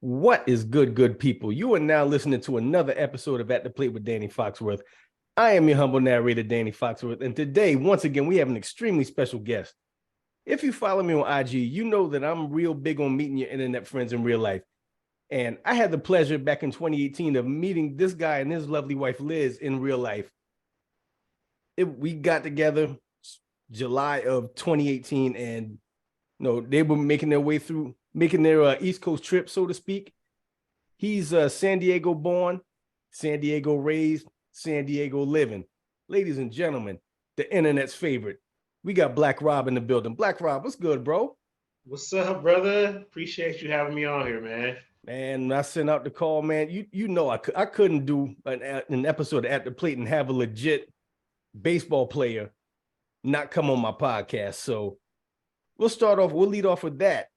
What is good people? You are now listening to another episode of At the Plate with Danny Foxworth. I am your humble narrator, Danny Foxworth, and today, once again, we have an extremely special guest. If you follow me on IG, you know that I'm real big on meeting your internet friends in real life. And I had the pleasure back in 2018 of meeting this guy and his lovely wife, Liz, in real life. We got together July of 2018, and they were making their way through, making their East Coast trip, so to speak. He's San Diego born, San Diego raised, San Diego living. Ladies and gentlemen, the internet's favorite. We got Blaqq Rob in the building. Blaqq Rob, what's good, bro? What's up, brother? Appreciate you having me on here, man. Man, I sent out the call, man. You know I couldn't do an episode At the Plate and have a legit baseball player not come on my podcast. So we'll lead off with that.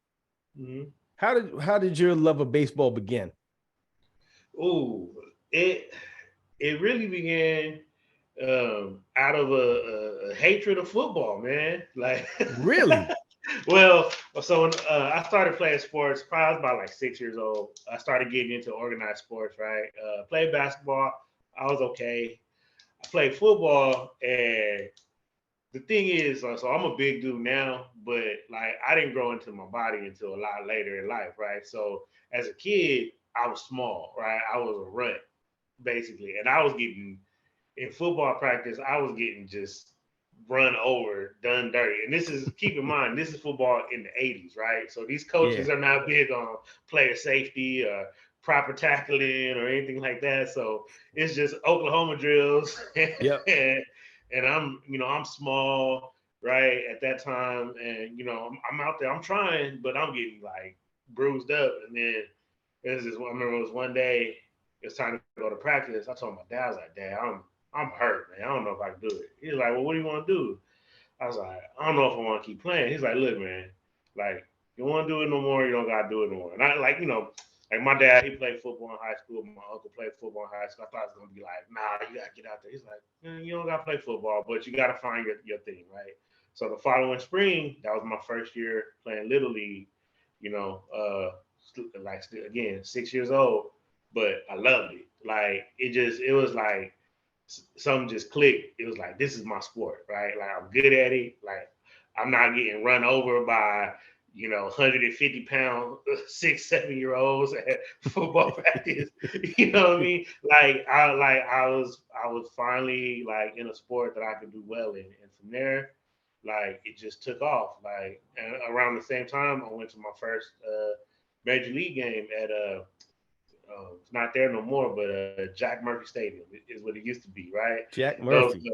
Mm-hmm. How did your love of baseball begin? Ooh, it it really began out of a hatred of football, man. Like, Really? well, so when, I started playing sports, probably I was about like 6 years old. I started getting into organized sports, right? Played basketball, I was okay. I played football, and the thing is, so I'm a big dude now, but like I didn't grow into my body until a lot later in life, right? So as a kid, I was small, right? I was a runt basically, and I was getting in football practice. I was getting just run over, done dirty. And this is keep in mind, this is football in the '80s, right? So these Yeah. coaches are not big on player safety or proper tackling or anything like that. So it's just Oklahoma drills, Yep. and I'm small, right, at that time, and I'm out there, I'm trying, but I'm getting like bruised up, and then I remember it was one day, it's time to go to practice. I told my dad, I was like, Dad, I'm hurt, man. I don't know if I can do it. He's like, Well, what do you want to do? I was like, I don't know if I want to keep playing. He's like, Look, man, like you want to do it no more, you don't gotta do it no more. And I like my dad, he played football in high school. My uncle played football in high school. I thought it was gonna be like, nah, you gotta get out there. He's like, you don't gotta play football, but you gotta find your thing, right? So the following spring, that was my first year playing little league. You know, like again, 6 years old, but I loved it. Like it was like something just clicked. It was like this is my sport, right? Like I'm good at it. Like I'm not getting run over by 150-pound 6, 7 year olds at football practice. You know what I mean? I was finally like in a sport that I could do well in, and from there, like it just took off. Like and around the same time, I went to my first major league game at it's not there no more, but Jack Murphy Stadium is what it used to be, right? Jack Those, Murphy.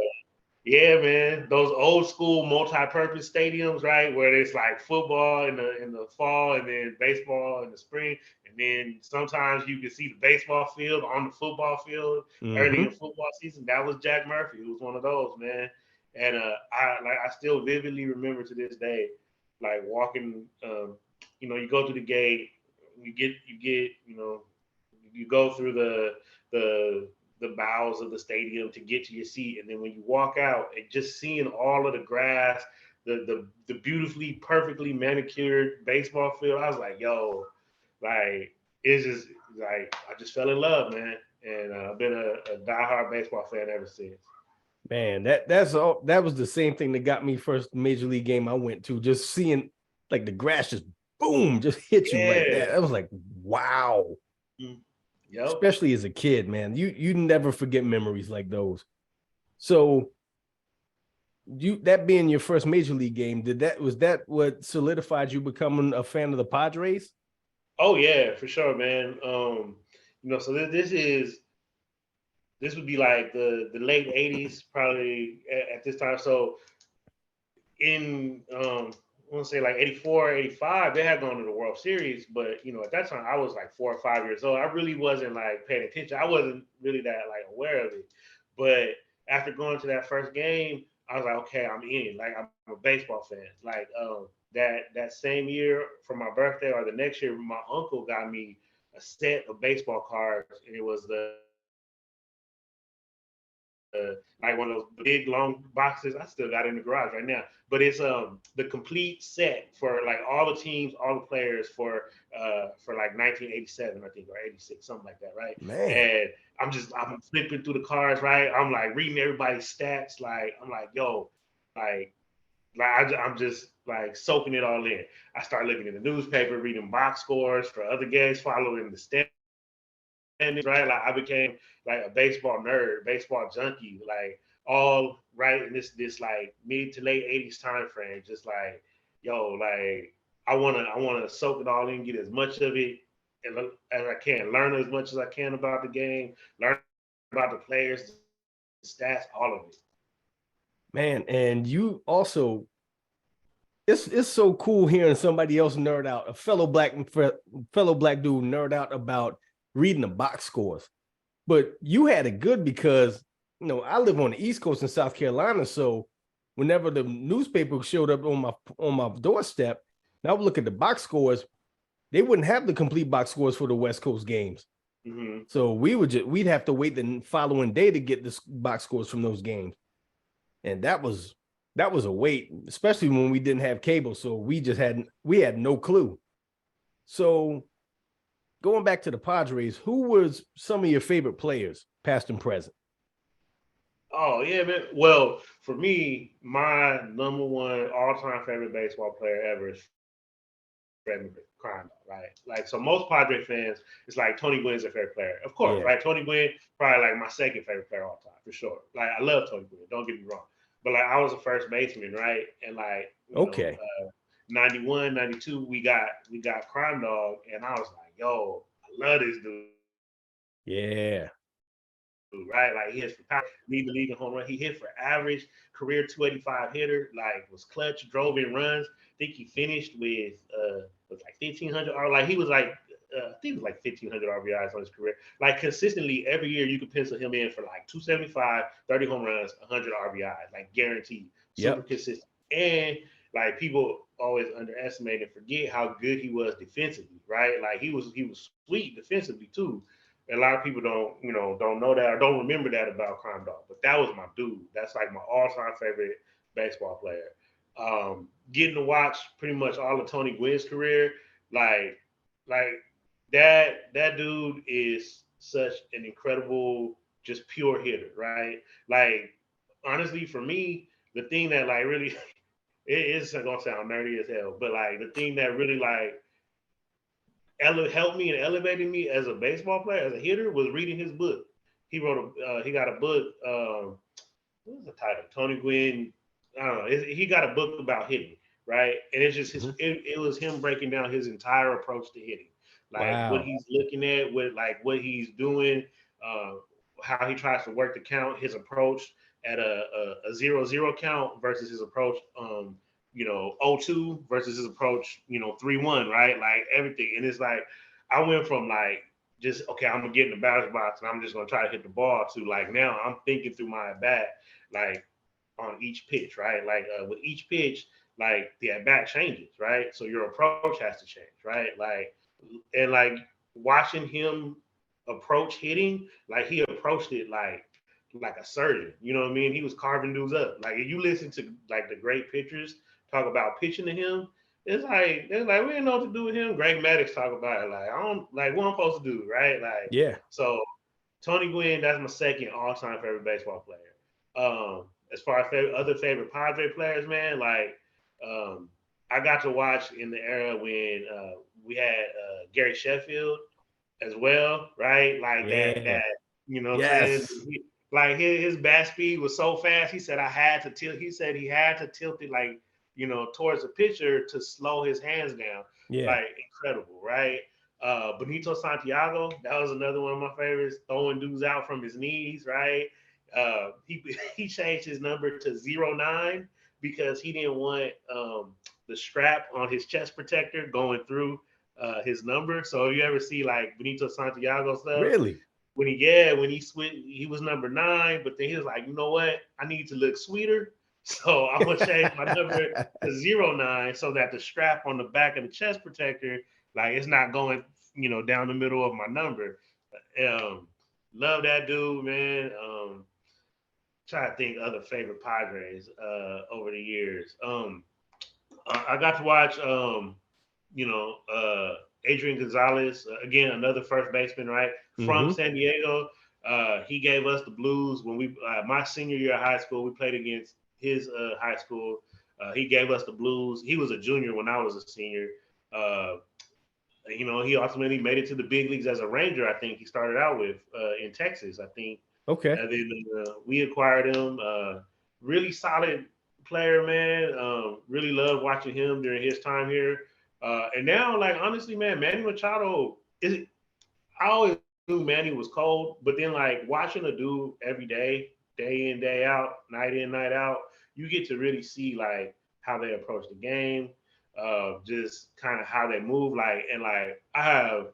yeah, man, those old school multi-purpose stadiums, right, where it's like football in the fall and then baseball in the spring, and then sometimes you can see the baseball field on the football field early in Mm-hmm. football season. That was Jack Murphy. It was one of those, man, and I still vividly remember to this day, like walking, you go through the gate, you get you go through the the bowels of the stadium to get to your seat, and then when you walk out and just seeing all of the grass, the beautifully, perfectly manicured baseball field, I was like, yo, like it's just like I just fell in love, man, and I've been a diehard baseball fan ever since. Man, that's all. That was the same thing that got me first major league game I went to. Just seeing like the grass just boom, just hit you like that. Yeah. I was like, wow. Mm. Yep. Especially as a kid, man. You never forget memories like those. So you that being your first major league game, was that what solidified you becoming a fan of the Padres? Oh yeah, for sure, man. So this would be like the late '80s, probably at this time. So in I want to say like '84, '85, they had gone to the World Series, but at that time I was like 4 or 5 years old. I really wasn't like paying attention. I wasn't really that like aware of it. But after going to that first game, I was like, okay, I'm in. Like I'm a baseball fan. Like that same year for my birthday or the next year, my uncle got me a set of baseball cards, and it was the like one of those big long boxes. I still got it in the garage right now. But it's the complete set for like all the teams, all the players for like 1987, I think, or 86, something like that, right? Man. And I'm flipping through the cards, right? I'm like reading everybody's stats, like I'm like, yo, like I'm just like soaking it all in. I start looking in the newspaper, reading box scores for other games, following the standings, right? Like I became like a baseball nerd, baseball junkie, like all right in this like mid to late 80s time frame. Just like, yo, like I wanna soak it all in, get as much of it as I can, learn as much as I can about the game, learn about the players, the stats, all of it. Man, and you also, it's so cool hearing somebody else nerd out, a fellow black dude nerd out about reading the box scores. But you had it good because I live on the East Coast in South Carolina, so whenever the newspaper showed up on my doorstep, and I would look at the box scores, they wouldn't have the complete box scores for the West Coast games. Mm-hmm. So we'd have to wait the following day to get the box scores from those games. And that was a wait, especially when we didn't have cable. So we had no clue. So going back to the Padres, who was some of your favorite players, past and present? Oh yeah, man. Well, for me, my number one all-time favorite baseball player ever is Fred McGriff, crime, right? Like, so most Padre fans, it's like Tony Gwynn is their favorite player. Of course, Yeah. right? Tony Gwynn, probably like my second favorite player all time, for sure. Like, I love Tony Gwynn, don't get me wrong. But like, I was a first baseman, right? And like, Okay. 91, 92, we got Crime Dog, and I was like, yo, I love this dude. Yeah. Right? Like he hits for power, lead the league in home run. He hit for average, career 285 hitter, like was clutch, drove in runs. I think he finished with was like 1,500 or like he was like I think it was like 1,500 RBIs on his career. Like consistently every year you could pencil him in for like 275, 30 home runs, 100 RBIs, like guaranteed. Super consistent. And like people always underestimate and forget how good he was defensively, right? Like he was sweet defensively too. A lot of people don't know that or don't remember that about Crime Dog. But that was my dude. That's like my all-time favorite baseball player. Getting to watch pretty much all of Tony Gwynn's career, like that dude is such an incredible, just pure hitter, right? Like honestly, for me, the thing that like really it is gonna sound nerdy as hell, but like the thing that really like helped me and elevated me as a baseball player, as a hitter, was reading his book. He got a book. What was the title? Tony Gwynn. I don't know. He got a book about hitting, right? And it's just it was him breaking down his entire approach to hitting, like what Wow. he's looking at, what he's doing, how he tries to work the count, his approach at a 0-0 count versus his approach 0-2 versus his approach 3-1, right? Like everything. And it's like I went from like just okay, I'm gonna get in the batter's box and I'm just gonna try to hit the ball to like now I'm thinking through my at bat like on each pitch, right? Like with each pitch, like the at bat changes, right? So your approach has to change, right? Like and like watching him approach hitting, like he approached it like a surgeon. You know what I mean? He was carving dudes up. Like if you listen to like the great pitchers talk about pitching to him, it's like we didn't know what to do with him. Greg Maddux talk about it like I don't like what I'm supposed to do, right? Like Yeah. so Tony Gwynn, that's my second all-time favorite baseball player. As far as other favorite Padre players, man, like I got to watch in the era when we had Gary Sheffield as well, right? Like Yeah. that what I'm saying? Yes. Like his bat speed was so fast. He said I had to tilt. He said he had to tilt it like towards the pitcher to slow his hands down. Yeah. Like incredible, right? Benito Santiago, that was another one of my favorites. Throwing dudes out from his knees, right? He he changed his number to 09 because he didn't want the strap on his chest protector going through his number. So if you ever see like Benito Santiago stuff, Really? when he switched, he was number 9, but then he was like, you know what? I need to look sweeter. So I'm gonna change my number to 09 so that the strap on the back of the chest protector, like it's not going, down the middle of my number. Love that dude, man. trying to think other favorite Padres over the years. I got to watch Adrian Gonzalez, again, another first baseman, right? From San Diego. He gave us the blues when we, my senior year of high school, we played against his high school. He gave us the blues. He was a junior when I was a senior. He ultimately made it to the big leagues as a Ranger. I think he started out with in Texas, I think. Okay. And then we acquired him. Really solid player, man. Really loved watching him during his time here. And now, like, honestly, man, Manny Machado I always knew Manny was cold, but then like watching a dude every day in, day out, night in, night out, you get to really see like how they approach the game, just kind of how they move. Like I have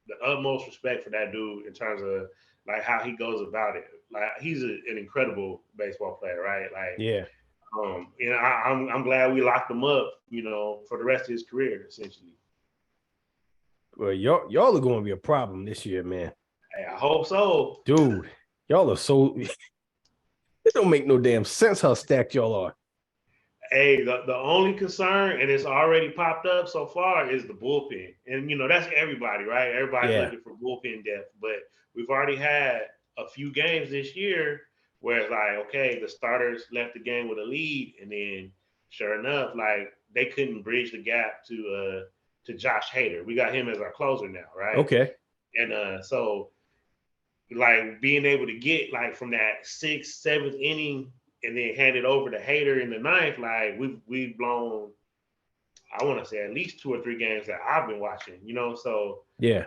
the utmost respect for that dude in terms of like how he goes about it. Like he's an incredible baseball player, right? Like, Yeah. I'm glad we locked him up, for the rest of his career, essentially. Well, y'all are going to be a problem this year, man. Hey, I hope so, dude. Y'all are so. It don't make no damn sense how stacked y'all are. Hey, the only concern, and it's already popped up so far, is the bullpen. And, that's everybody, right? Everybody's looking for bullpen depth. But we've already had a few games this year where it's like, okay, the starters left the game with a lead. And then, sure enough, like, they couldn't bridge the gap to Josh Hader. We got him as our closer now, right? Okay. And so, like, being able to get, like, from that 6th, 7th inning and then hand it over to Hader in the 9th, like we've blown, I want to say at least 2 or 3 games that I've been watching, So yeah,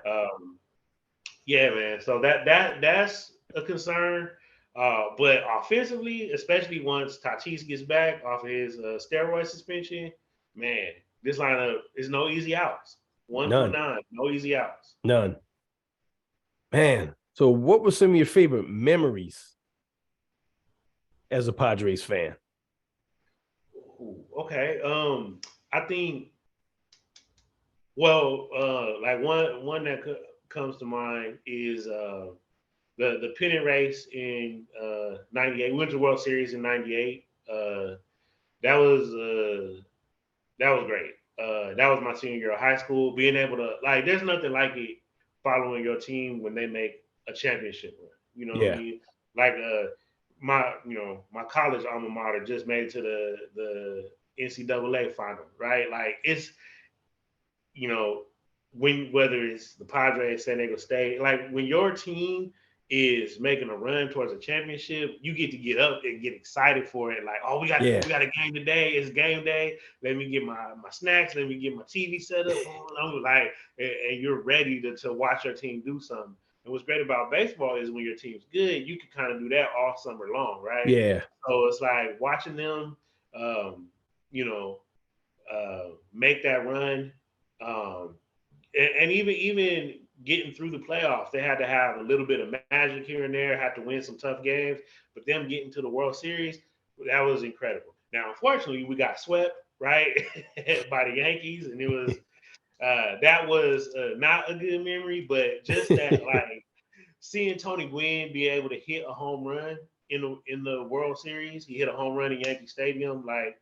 man. So that's a concern. But offensively, especially once Tatis gets back off of his steroid suspension, man, this lineup is no easy outs. 1.9, no easy outs. None. Man, so what were some of your favorite memories as a Padres fan? Okay. I think, like one that comes to mind is the pennant race in '98. We went to the World Series in '98. That was great. That was my senior year of high school. Being able to, like, there's nothing like it following your team when they make a championship run. You know what I mean? Like my college alma mater just made it to the NCAA final, right? Like it's, whether it's the Padres, San Diego State, like when your team is making a run towards a championship, you get to get up and get excited for it. Like, oh, we got a game today. It's game day. Let me get my snacks. Let me get my TV set up. I'm like, and you're ready to watch your team do something. And what's great about baseball is when your team's good, you can kind of do that all summer long, right? Yeah. So it's like watching them, make that run, and even getting through the playoffs, they had to have a little bit of magic here and there, had to win some tough games. But them getting to the World Series, that was incredible. Now, unfortunately, we got swept, right, by the Yankees, and it was that was not a good memory. But just that, like, seeing Tony Gwynn be able to hit a home run in the World Series, he hit a home run in Yankee Stadium, like,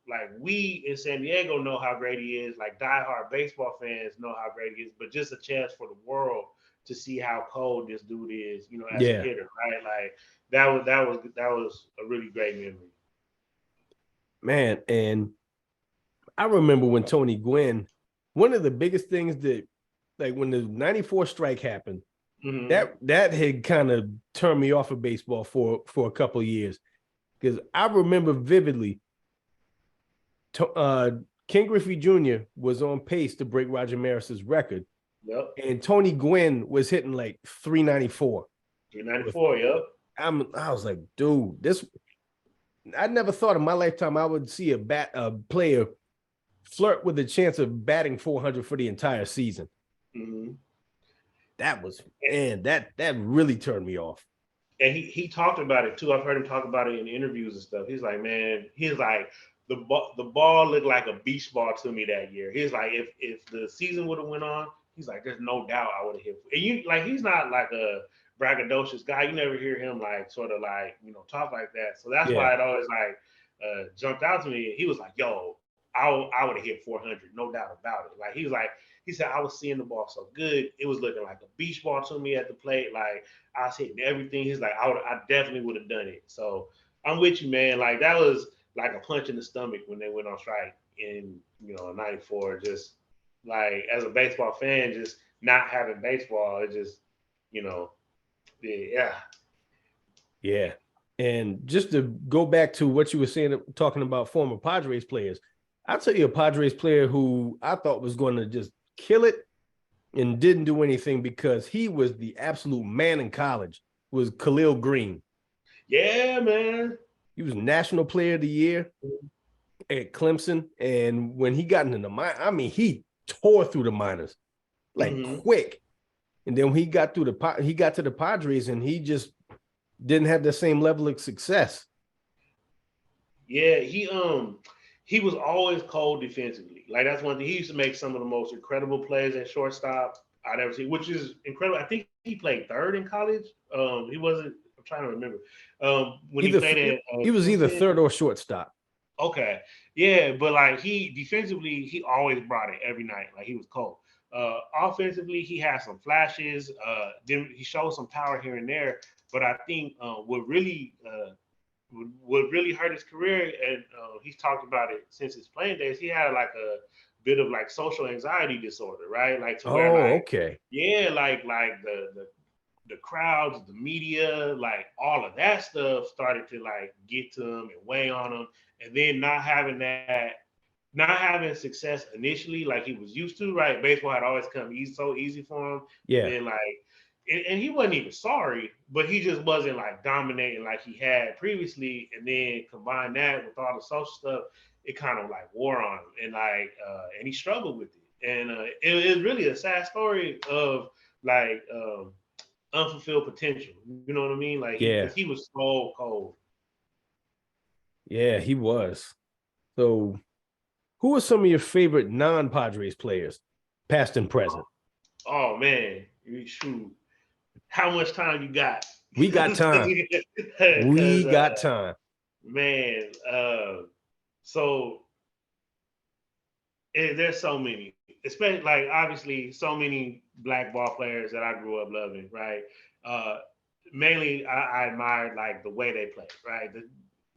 like we in San Diego know how great he is, like diehard baseball fans know how great he is, but just a chance for the world to see how cold this dude is, as a hitter, right? Like that was a really great memory. Man, and I remember when Tony Gwynn, one of the biggest things that, like when the 94 strike happened, that had kind of turned me off of baseball for a couple of years. Because I remember vividly Ken Griffey Jr. was on pace to break Roger Maris's record. Yep. And Tony Gwynn was hitting like 394. 394, yep. I was like, dude, I never thought in my lifetime I would see a player flirt with a chance of batting 400 for the entire season. That was, man, that really turned me off. And he talked about it too. I've heard him talk about it in interviews and stuff. He's like, man, the ball looked like a beach ball to me that year. He's like, if the season would have went on, he's like, there's no doubt I would have hit. And he's not like a braggadocious guy. You never hear him like sort of like, talk like that. So that's Yeah. why it always like jumped out to me. He was like, yo, I would have hit 400, no doubt about it. Like he said, I was seeing the ball so good. It was looking like a beach ball to me at the plate. Like I was hitting everything. He's like, I definitely would have done it. So I'm with you, man. Like that was like a punch in the stomach when they went on strike in, '94. Just like as a baseball fan, just not having baseball, it just, yeah. Yeah. And just to go back to what you were saying, talking about former Padres players, I'll tell you a Padres player who I thought was going to just kill it and didn't do anything because he was the absolute man in college, was Khalil Green. Yeah, man. He was National Player of the Year at Clemson. And when he got into the minors, I mean, he tore through the minors like quick. And then when he got to the Padres and he just didn't have the same level of success. Yeah, he was always cold defensively. Like that's one thing. He used to make some of the most incredible plays at shortstop I'd ever seen, which is incredible. I think he played third in college. He wasn't. I'm trying to remember. When he played at he was either third or shortstop. Okay, yeah, but like he defensively, he always brought it every night. Like he was cold. Offensively, he had some flashes. Then he showed some power here and there. But I think what really hurt his career, and he's talked about it since his playing days. He had like a bit of like social anxiety disorder, right? Like to where like, okay, yeah, like the crowds, the media, like all of that stuff started to like get to him and weigh on him, and then not having success initially like he was used to, right? Baseball had always come so easy for him. Yeah. And then like and he wasn't even sorry, but he just wasn't like dominating like he had previously. And then combine that with all the social stuff, it kind of like wore on him, and like and he struggled with it. And it was really a sad story of like unfulfilled potential. You know what I mean? Like because he was so cold. Yeah, he was. So, who are some of your favorite non-Padres players, past and present? Oh man, shoot. How much time you got? We got time. We got time. Man, so there's so many, especially like obviously so many black ball players that I grew up loving, right? Mainly I admired like the way they play, right?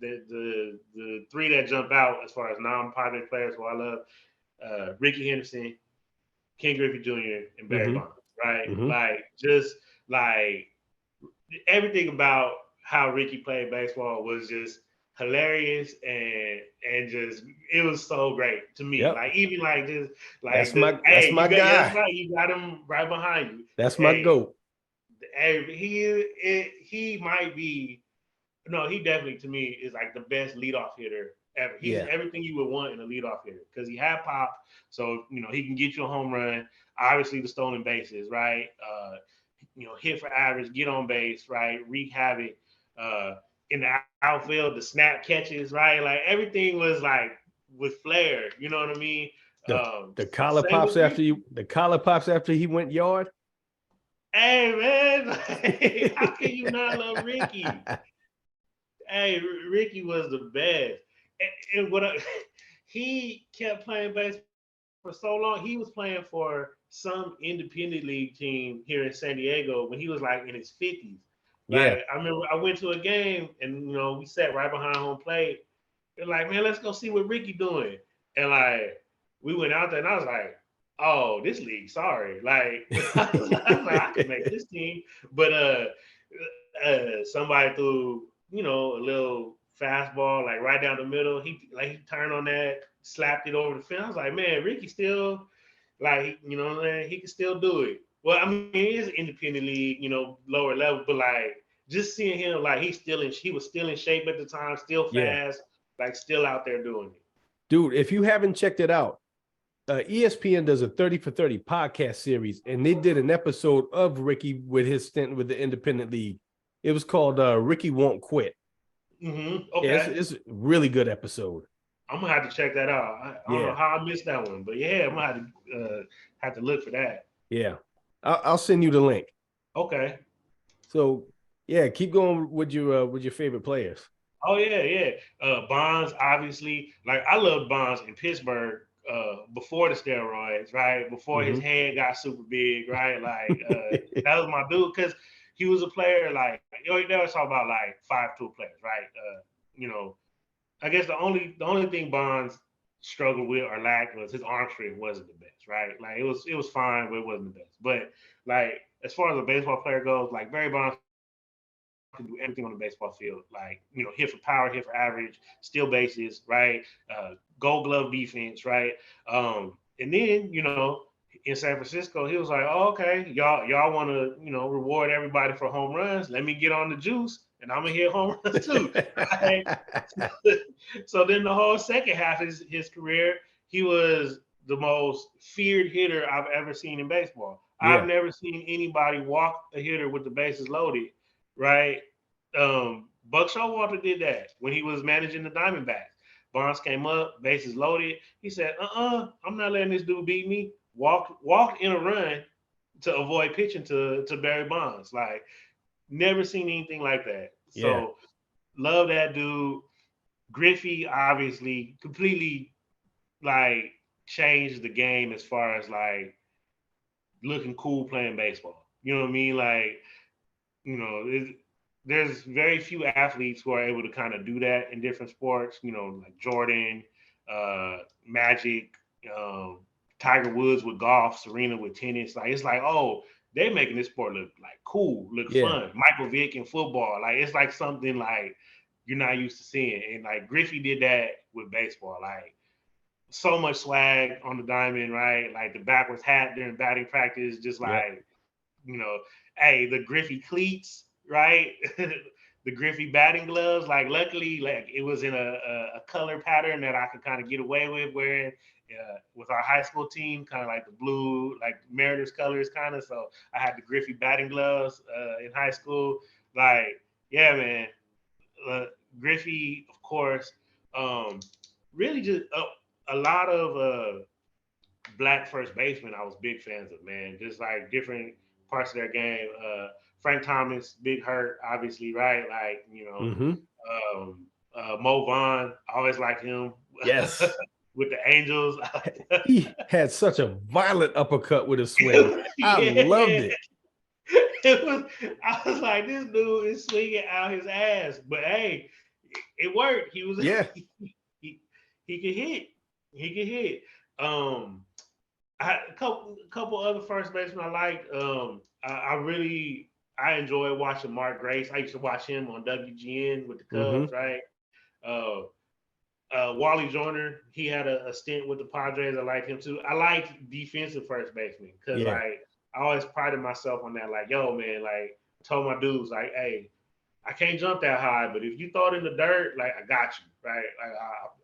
The three that jump out as far as non-Padre players who I love, Ricky Henderson, Ken Griffey Jr., and Barry Bonds, right? Like just like everything about how Ricky played baseball was just hilarious and just it was so great to me. Yep. Like even like just like that's my guy. That's right, you got him right behind you. That's my goat. Hey, he might be he definitely to me is like the best leadoff hitter ever. He's everything you would want in a leadoff hitter because he had pop, so he can get you a home run. Obviously, the stolen bases, right? Hit for average, get on base, right? Wreak havoc. In the outfield, the snap catches, right? Like everything was like with flair. You know what I mean? The collar pops after he went yard. Hey man, how can you not love Ricky? Hey, Ricky was the best, and he kept playing baseball for so long. He was playing for some independent league team here in San Diego when he was like in his 50s. Like I remember I went to a game and we sat right behind home plate. They're like, man, let's go see what Ricky doing. And like we went out there and I was like, oh, this league, sorry. Like I was like, I can make this team. But somebody threw, a little fastball like right down the middle. He turned on that, slapped it over the fence. I was like, man, Ricky still like, he can still do it. Well, I mean, he is independent league, lower level, but like just seeing him, like he was still in shape at the time, still fast, like still out there doing it. Dude, if you haven't checked it out, ESPN does a 30 for 30 podcast series, and they did an episode of Ricky with his stint with the independent league. It was called Ricky Won't Quit. Okay. It's a really good episode. I'm gonna have to check that out. I don't know how I missed that one, but I'm gonna have to look for that. Yeah, I'll send you the link. Okay. So yeah, keep going with your favorite players. Oh yeah. Bonds, obviously. Like I loved Bonds in Pittsburgh before the steroids, right? Before his head got super big, right? Like that was my dude because he was a player. Like they always talk about like 5'2" players, right? You know, I guess the only thing Bonds struggled with or lacked was his arm strength wasn't the best, right? Like it was fine, but it wasn't the best. But like as far as a baseball player goes, like Barry Bonds can do everything on the baseball field. Like, hit for power, hit for average, steal bases, right? Gold glove defense, right? And then, in San Francisco, he was like, oh, okay, y'all want to, reward everybody for home runs. Let me get on the juice and I'm gonna hit home runs too. Right? So then the whole second half of his career, he was the most feared hitter I've ever seen in baseball. Yeah. I've never seen anybody walk a hitter with the bases loaded, right? Buck Showalter did that when he was managing the Diamondbacks. Bonds came up, bases loaded. He said, I'm not letting this dude beat me. Walked in a run to avoid pitching to Barry Bonds. Like, never seen anything like that. So, love that dude. Griffey, obviously, completely, like, changed the game as far as, like, looking cool playing baseball. You know what I mean? Like, there's very few athletes who are able to kind of do that in different sports, like Jordan, Magic, Tiger Woods with golf, Serena with tennis. Like, it's like, oh, they're making this sport look like cool, look fun. Michael Vick in football. Like, it's like something like you're not used to seeing. And like Griffey did that with baseball. Like, so much swag on the diamond, right? Like the backwards hat during batting practice, just like, hey, the Griffey cleats, right? The Griffey batting gloves. Like, luckily, like it was in a color pattern that I could kind of get away with wearing with our high school team, kind of like the blue, like Mariners colors, kind of. So I had the Griffey batting gloves in high school. Like, yeah, man. Griffey, of course. Really just a lot of black first basemen I was big fans of, man. Just like different parts of their game. Frank Thomas, Big Hurt, obviously, right? Like, Mo Vaughn, I always liked him. Yes. With the Angels. He had such a violent uppercut with his swing. I loved it. I was like, this dude is swinging out his ass. But hey, it worked. He was he could hit. He could hit. A couple other first basemen I like. I enjoy watching Mark Grace. I used to watch him on WGN with the Cubs, right? Wally Joyner, he had a stint with the Padres. I like him too. I like defensive first baseman because like I always prided myself on that. Like, yo, man, like I told my dudes, like, hey, I can't jump that high, but if you throw it in the dirt, like I got you, right? Like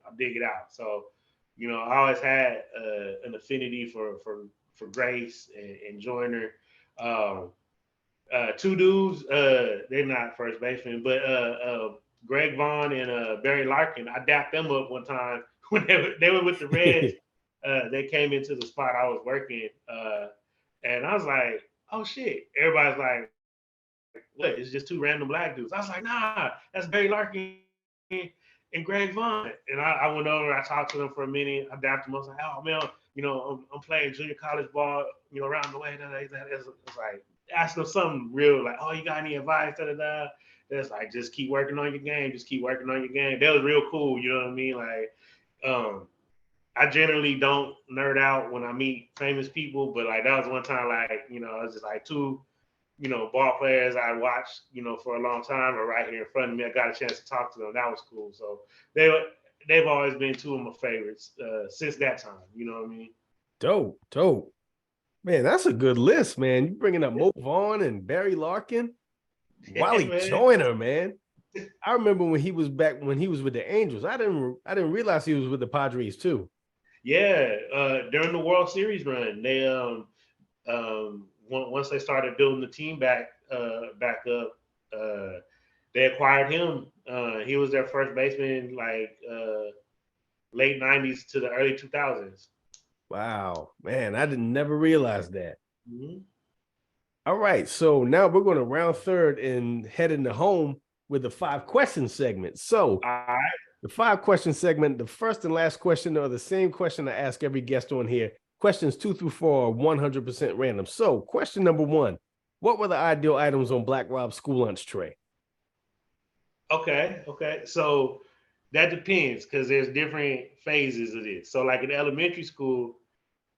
I'll dig it out. So, I always had an affinity for Grace and Joyner. Two dudes, they're not first basemen, but Greg Vaughn and Barry Larkin. I dapped them up one time when they were with the Reds. They came into the spot I was working, and I was like, "Oh shit!" Everybody's like, "What? It's just two random black dudes." I was like, "Nah, that's Barry Larkin and Greg Vaughn." And I went over, I talked to them for a minute, I dapped them. I was like, "Oh man, I'm playing junior college ball, around the way." It's like ask them something real, like, "Oh, you got any advice?" Da da da. That's like, just keep working on your game. Just keep working on your game. That was real cool. You know what I mean? Like, I generally don't nerd out when I meet famous people, but like that was one time, like, it was just like two, ball players I watched, for a long time are right here in front of me. I got a chance to talk to them. That was cool. So they've always been two of my favorites since that time. You know what I mean? Dope. Man, that's a good list, man. You bringing up Mo Vaughn and Barry Larkin, Wally Joyner, man. I remember when he was with the Angels. I didn't realize he was with the Padres too. Yeah, during the World Series run, they once they started building the team back up, they acquired him. He was their first baseman, like late '90s to the early 2000s. Wow, man, I didn't never realize that. Mm-hmm. All right. So now we're going to round third and head into home with the 5 question segment. So All right. the 5 question segment, the first and last question are the same question I ask every guest on here. Questions 2 through 4 are 100% random. So question number 1, what were the ideal items on Blaqq Rob's school lunch tray? Okay. So that depends because there's different phases of this. So like in elementary school,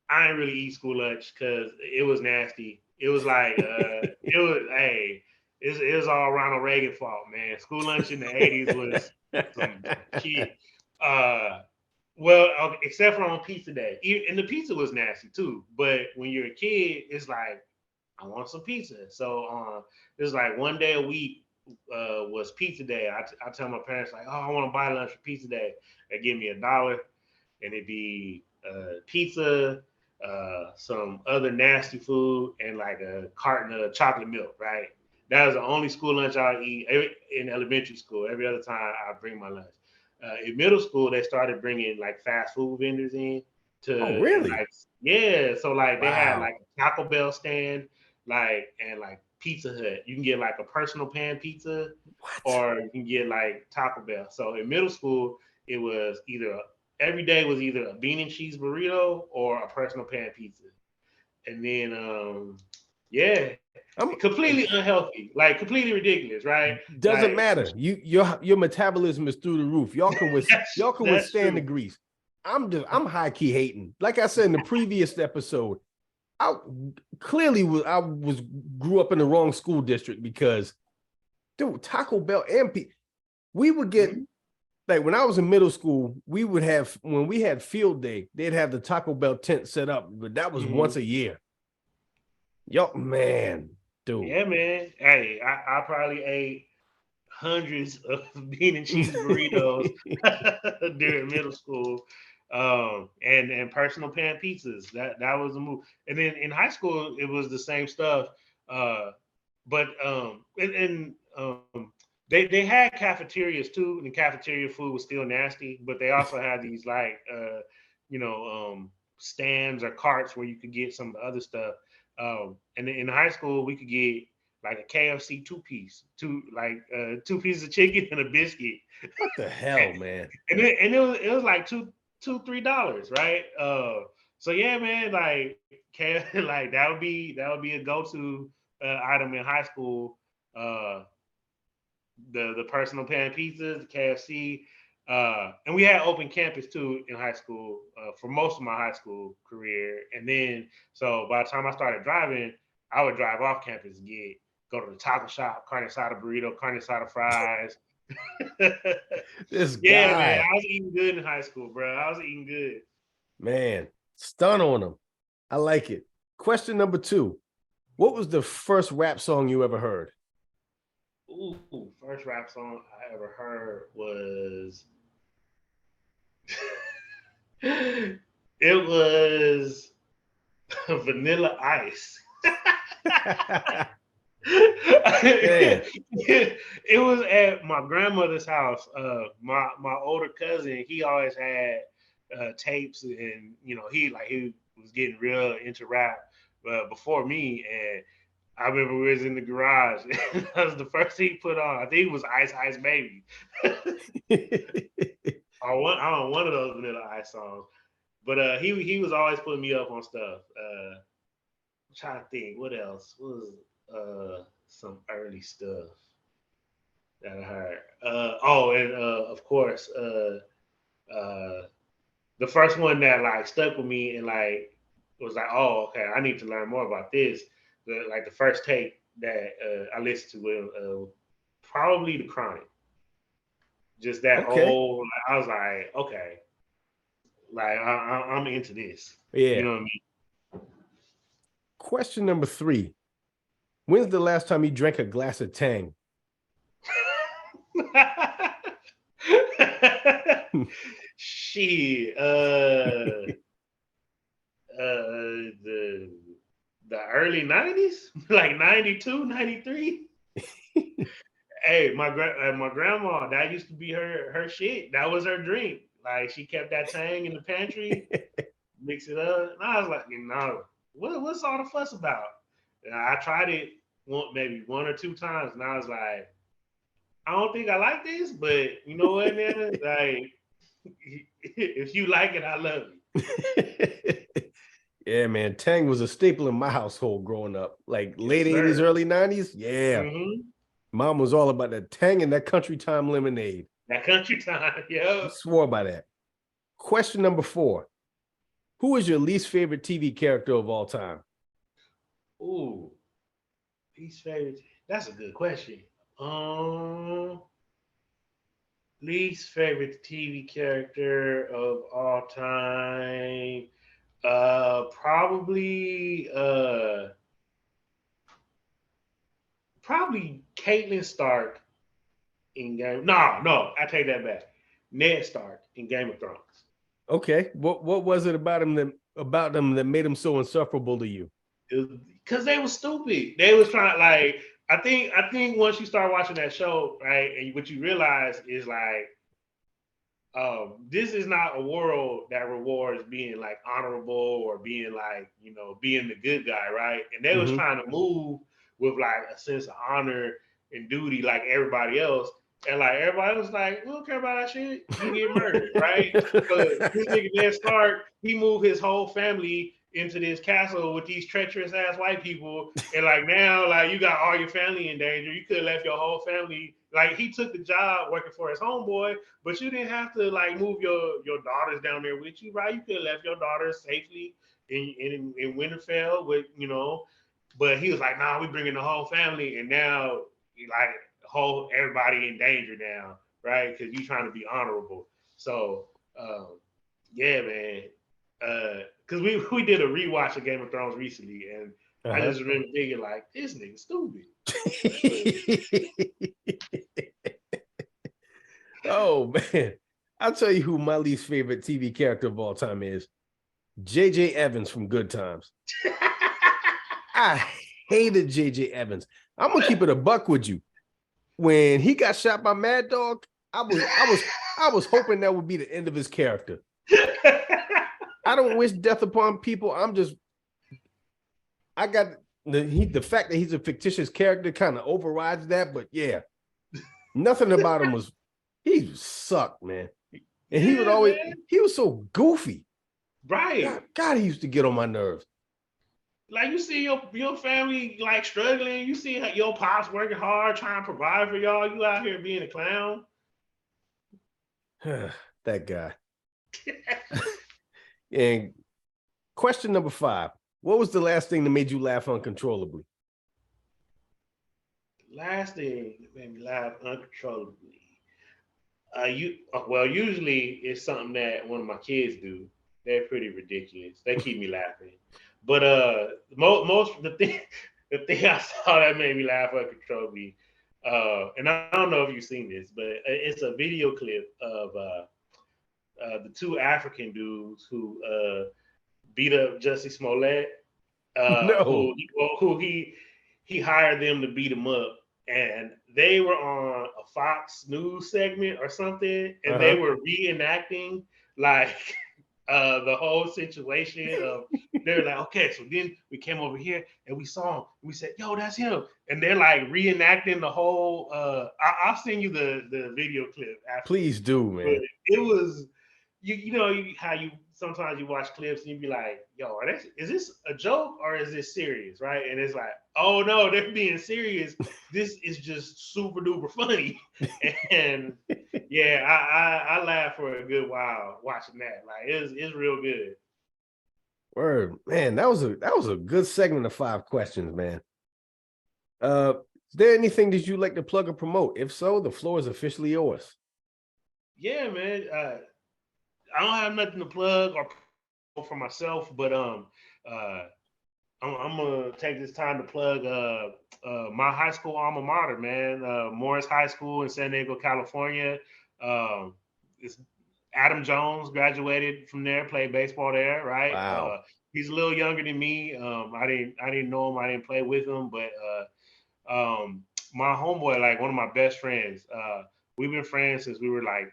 I didn't really eat school lunch because it was nasty. It was like it was all Ronald Reagan fault, man. School lunch in the '80s was some shit. Uh, well, okay, except for on pizza day, and the pizza was nasty too. But when you're a kid, it's like I want some pizza. So it was like one day a week was pizza day. I tell my parents like, oh, I want to buy lunch for pizza day. They give me $1, and it'd be pizza, some other nasty food, and like a carton of chocolate milk. Right. That was the only school lunch I would eat in elementary school. Every other time I bring my lunch. In middle school, they started bringing like fast food vendors in Oh, to and really? like yeah. So like they had Wow. like a Taco Bell stand, like and like Pizza Hut. You can get like a personal pan pizza, What? or you can get like Taco Bell. So in middle school, it was either every day was either a bean and cheese burrito or a personal pan pizza. And then yeah, I'm completely unhealthy, like completely ridiculous, right? doesn't Like matter. Your metabolism is through the roof. Y'all can that's withstand the true. grease. I'm high key hating. Like I said in the previous episode, I clearly was grew up in the wrong school district because dude, Taco Bell and we would get Mm-hmm. like when I was in middle school, we would have when we had field day, they'd have the Taco Bell tent set up, but that was Mm-hmm. once a year. Yo, man, dude. Yeah, man. Hey, I probably ate hundreds of bean and cheese burritos during middle school, and personal pan pizzas. That was the move. And then in high school, it was the same stuff. Uh, but they had cafeterias too, and the cafeteria food was still nasty. But they also had these like you know stands or carts where you could get some of the other stuff. And then in high school, we could get like a KFC two pieces of chicken and a biscuit, What the and, hell, man? it was like $2-3, right? So yeah, man, like like that would be a go to item in high school. Uh, the personal pan pizzas, the KFC, and we had open campus too in high school for most of my high school career. And then so by the time I started driving, I would drive off campus and go to the taco shop, carne asada burrito, carne asada fries. This Yeah, man, guy, I was eating good in high school, bro. I was eating good. man, stun on him. I like it. Question number 2. What was the first rap song you ever heard? Ooh, first rap song I ever heard was it was Vanilla Ice. Man, It was at my grandmother's house. My older cousin, he always had tapes, and he was getting real into rap before me. And I remember we was in the garage. And that was the first thing he put on. I think it was Ice Ice Baby. One of those Vanilla Ice songs. But he was always putting me up on stuff. I'm trying to think what else. What was some early stuff that I heard? And of course, uh, the first one that like stuck with me and like was like, oh, okay, I need to learn more about this. The first tape that I listened to was probably the Chronic. Just that okay. whole, I was like, okay, like I'm into this. You Yeah. know what I mean? Question number 3. When's the last time you drank a glass of Tang? Shit. The early 90s, like 92, 93. Hey, my grandma, that used to be her shit. That was her drink. Like she kept that Tang in the pantry, mix it up. And I was like, what's all the fuss about? And I tried it maybe one or two times, and I was like, I don't think I like this, but you know what, man? Like, if you like it, I love it. Yeah, man. Tang was a staple in my household growing up. Like Yes, late 80s, sir. early 90s. Yeah. Mm-hmm. Mom was all about that Tang and that country time lemonade. That country time, She yeah. swore by that. Question number 4. Who is your least favorite TV character of all time? Ooh, least favorite. That's a good question. Um, Least favorite TV character of all time. Probably probably Caitlyn Stark in Game. No, I take that back. Ned Stark in Game of Thrones. Okay. What was it about them that made him so insufferable to you? Because they were stupid. They was trying like I think once you start watching that show, right, and what you realize is like this is not a world that rewards being like honorable or being like, being the good guy, right? And they was Mm-hmm. trying to move with like a sense of honor and duty like everybody else. And like everybody was like, we don't care about that shit. You get murdered, right? But this nigga Ned Stark, he moved his whole family into this castle with these treacherous ass white people. And like now, like you got all your family in danger. You could have left your whole family. Like he took the job working for his homeboy, but you didn't have to like move your daughters down there with you, right? You could have left your daughters safely in Winterfell with, but he was like, nah, we bringing the whole family, and now like whole everybody in danger now, right? Because you trying to be honorable. So yeah, man. Because we did a rewatch of Game of Thrones recently, and I Uh-huh. just remember thinking like, this nigga stupid. Oh man. I'll tell you who my least favorite TV character of all time is. JJ Evans from Good Times. I hated JJ Evans. I'm gonna keep it a buck with you. When he got shot by Mad Dog, I was hoping that would be the end of his character. I don't wish death upon people. I got the fact that he's a fictitious character kind of overrides that, but yeah, nothing about him was he sucked, man. And Yeah, man. he was so goofy. Right. God, he used to get on my nerves. Like you see your family like struggling. You see your pops working hard trying to provide for y'all. You out here being a clown. That guy. And question number 5. What was the last thing that made you laugh uncontrollably? Last thing that made me laugh uncontrollably. Usually it's something that one of my kids do. They're pretty ridiculous. They keep me laughing. But most the thing I saw that made me laugh uncontrollably, and I don't know if you've seen this, but it's a video clip of the two African dudes who beat up Jussie Smollett, No. who he hired them to beat him up, and they were on a Fox News segment or something, and they Uh-huh. were reenacting like the whole situation of they're like, okay, so then we came over here and we saw him and we said, yo, that's him. And they're like reenacting the whole I'll send you the video clip after. Please do, But man. it was how you sometimes you watch clips and you be like, yo, is this a joke or is this serious, right? And it's like, oh no, they're being serious. This is just super duper funny. And yeah, I laughed for a good while watching that. Like it's real good. Word, man. That was a good segment of 5 questions, man. Is there anything that you'd like to plug or promote? If so, the floor is officially yours. Yeah, man. I don't have nothing to plug or promote for myself, but uh, I'm gonna take this time to plug my high school alma mater, man. Morris High School in San Diego, California. It's Adam Jones graduated from there, played baseball there, right? Wow. He's a little younger than me. I didn't know him, I didn't play with him, but my homeboy, like one of my best friends, we've been friends since we were like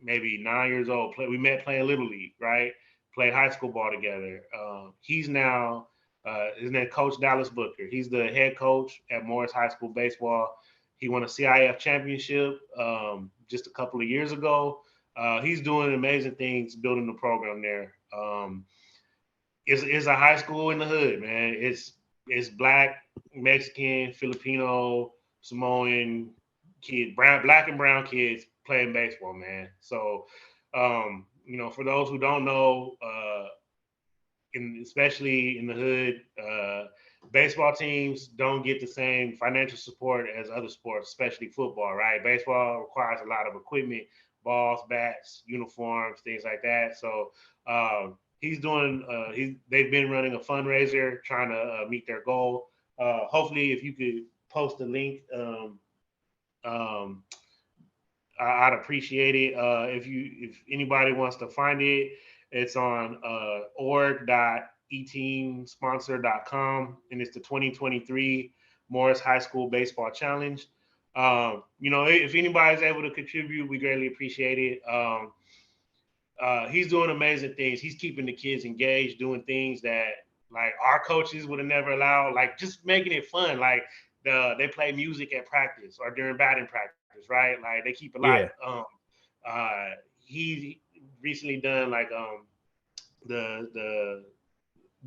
maybe 9 years old. We met playing Little League, right? Played high school ball together. He's now His name Coach Dallas Booker. He's the head coach at Morris High School baseball. He won a CIF championship just a couple of years ago. He's doing amazing things building the program there. It's a high school in the hood, man. It's Black, Mexican, Filipino, Samoan kids, Black and brown kids playing baseball, man. So, for those who don't know, especially in the hood, baseball teams don't get the same financial support as other sports, especially football, right? Baseball requires a lot of equipment, balls, bats, uniforms, things like that. So they've been running a fundraiser trying to meet their goal. Hopefully, if you could post the link, I'd appreciate it. If anybody wants to find it, it's on org.eteamsponsor.com, and it's the 2023 Morris High School Baseball Challenge. If anybody's able to contribute, we greatly appreciate it. He's doing amazing things. He's keeping the kids engaged, doing things that like our coaches would have never allowed, like just making it fun. Like they play music at practice or during batting practice, right? Like they keep it light. He recently done like the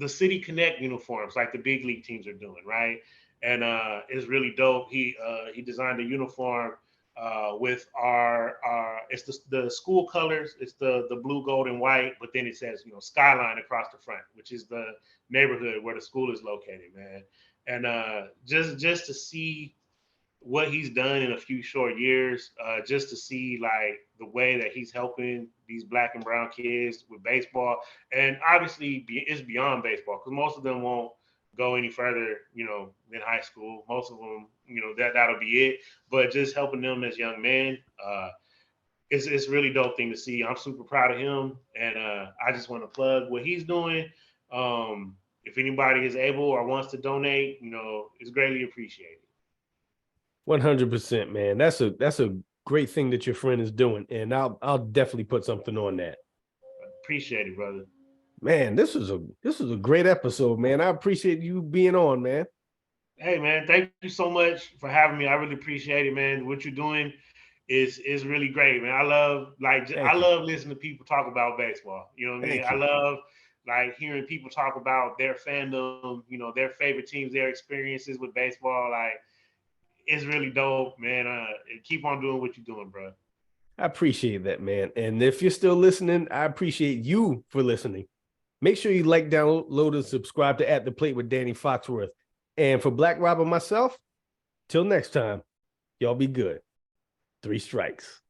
City Connect uniforms, like the big league teams are doing, right? And it's really dope. He designed a uniform with our it's the school colors. It's the blue, gold, and white, but then it says skyline across the front, which is the neighborhood where the school is located, man. And just to see what he's done in a few short years, just to see like the way that he's helping these Black and brown kids with baseball, and obviously it's beyond baseball because most of them won't go any further, than high school. Most of them, that'll be it. But just helping them as young men, it's really dope thing to see. I'm super proud of him, and I just want to plug what he's doing. If anybody is able or wants to donate, it's greatly appreciated. 100%, man. That's a great thing that your friend is doing, and I'll definitely put something on that. Appreciate it, brother. Man, this was a great episode, man. I appreciate you being on, man. Hey, man, thank you so much for having me. I really appreciate it, man. What you're doing is really great, man. I love listening to people talk about baseball. You know what I mean? I love like hearing people talk about their fandom, their favorite teams, their experiences with baseball. Like, it's really dope, man. Keep on doing what you're doing, bro. I appreciate that, man. And if you're still listening, I appreciate you for listening. Make sure you like, download, and subscribe to At the Plate with Danny Foxworth. And for Blaqq Rob and myself, till next time, y'all be good. 3 strikes.